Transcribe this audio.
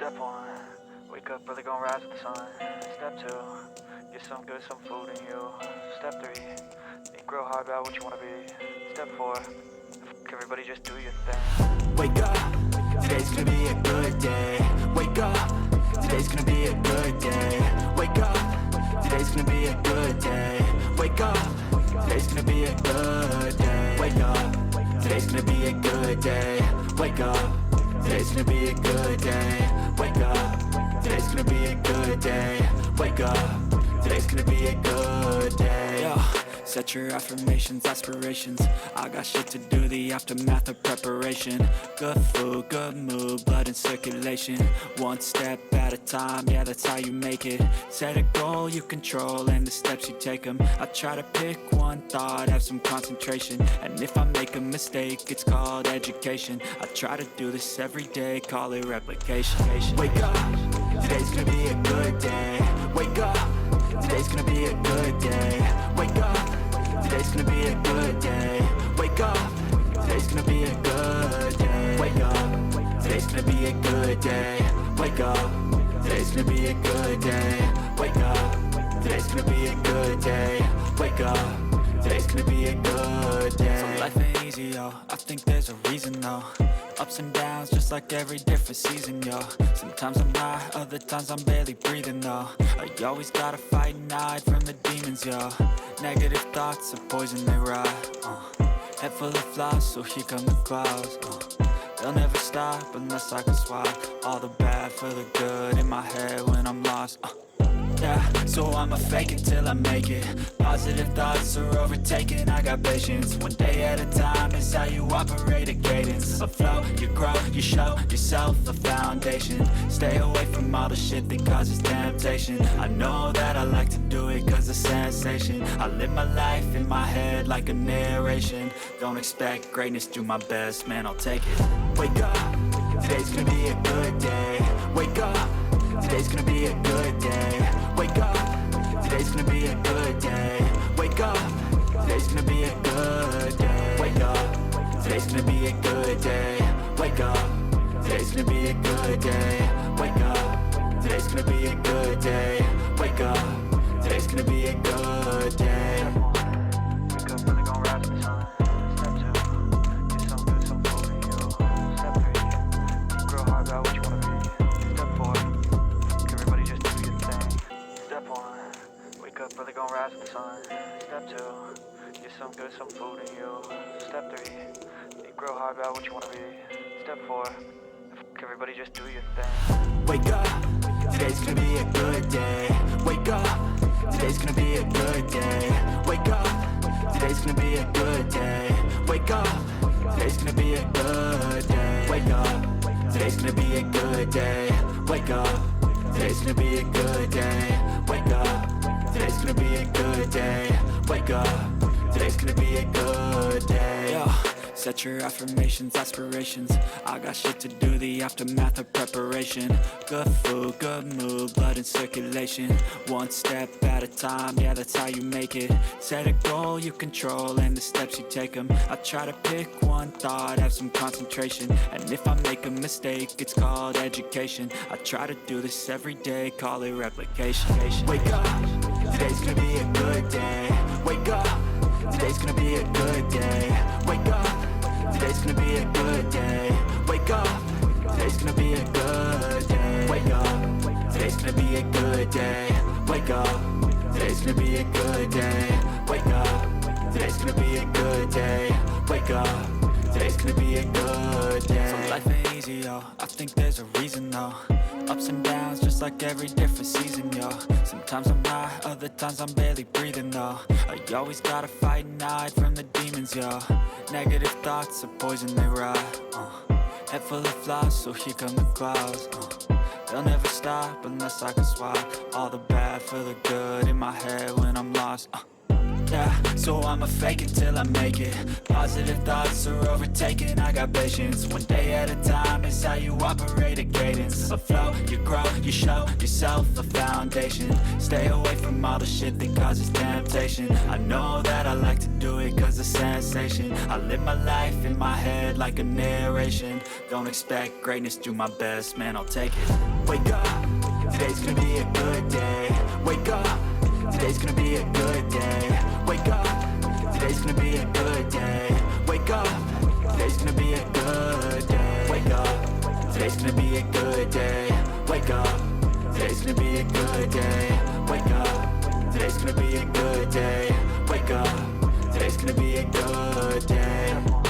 Step one, wake up early, gon' rise with the sun. Step two, get some good, some food in you. Step three, think real hard about what you wanna be. Step four, fuck everybody, just do your thing. Wake up, today's gonna be a good day. Wake up, today's gonna be a good day. Wake up, today's gonna be a good day. Wake up, today's gonna be a good day. Wake up, today's gonna be a good day. Wake up, today's gonna be a good day. Wake up, today's gonna be a good day. Wake up, today's gonna be a good day. Yo. Set your affirmations, aspirations. I got shit to do, the aftermath of preparation. Good food, good mood, blood in circulation. One step at a time, yeah, that's how you make it. Set a goal you control and the steps you take them. I try to pick one thought, have some concentration. And if I make a mistake, it's called education. I try to do this every day, call it replication. Wake up, today's gonna be a good day. Wake up, today's gonna be a good day. Wake up, today's gonna be a good day. Wake up, today's gonna be a good day. Wake up, today's gonna be a good day. Wake up, today's gonna be a good day. Wake up, today's gonna be a good day. Wake up, today's gonna be a good day. So life ain't easy, yo, I think there's a reason, though. Ups and downs, just like every different season, yo. Sometimes I'm high, other times I'm barely breathing, though. I always gotta fight and hide from the demons, yo. Negative thoughts are poison, they ride, Head full of flies, so here come the clouds, They'll never stop unless I can swap all the bad for the good in my head when I'm lost, Yeah, so I'ma fake it till I make it. Positive thoughts are overtaken, I got patience. One day at a time is how you operate a cadence. A flow, you grow, you show yourself a foundation. Stay away from all the shit that causes temptation. I know that I like to do it cause it's sensation. I live my life in my head like a narration. Don't expect greatness, do my best, man, I'll take it. Wake up, today's gonna be a good day. Wake up, today's gonna be a good day. Wake up, today's gonna be a good day. Wake up, today's gonna be a good day. Wake up, today's gonna be a good day. Wake up, today's gonna be a good day. Wake up, today's gonna be a good day. Wake up, today's gonna be a good day. Wake up early, gon' rise with the sun. Step two, get some good, some food in you. Step three, think real hard about what you wanna be. Step four, fuck everybody, just do your thing. Step one, wake up early, gon' rise with the sun. Step two, get some good, some food in you. Step three, think real hard about what you wanna be. Step four, fuck everybody, just do your thing. Wake up, today's gonna be a good day. Wake up, today's gonna be a good day. Wake up, today's gonna be a good day. Wake up, today's gonna be a good day. Wake up, today's gonna be a good day. Wake up, today's gonna be a good day. Wake up, today's gonna be a good day. Wake up, today's gonna be a good day. Yo. Set your affirmations, aspirations. I got shit to do, the aftermath of preparation. Good food, good mood, blood in circulation. One step at a time, yeah, that's how you make it. Set a goal you control and the steps you take them. I try to pick one thought, have some concentration. And if I make a mistake, it's called education. I try to do this every day, call it replication. Wake up, today's gonna be a good day. Wake up, today's gonna be a good day. Wake up, today's gonna be a good day. Wake up, today's gonna be a good day. Wake up, today's gonna be a good day. Wake up, today's gonna be a good day. Wake up, today's gonna be a good day. Wake up, today's gonna be a good day. So life ain't easy, yo, I think there's a reason, though. Ups and downs, just like every different season, yo. Sometimes I'm high, other times I'm barely breathing, though. I always gotta fight and hide from the demons, yo. Negative thoughts are poison, they ride, Head full of flies, so here come the clouds, They'll never stop unless I can swap all the bad for the good in my head when I'm lost, Yeah, so I'ma fake it till I make it. Positive thoughts are overtaken, I got patience. One day at a time is how you operate a cadence. A flow, you grow, you show yourself a foundation. Stay away from all the shit that causes temptation. I know that I like to do it cause it's sensation. I live my life in my head like a narration. Don't expect greatness, do my best, man, I'll take it. Wake up, today's gonna be a good day. Wake up, today's gonna be a good day. Wake up, today's gonna be a good day. Wake up, today's gonna be a good day. Wake up, today's gonna be a good day. Wake up, today's gonna be a good day. Wake up, today's gonna be a good day. Wake up, today's gonna be a good day.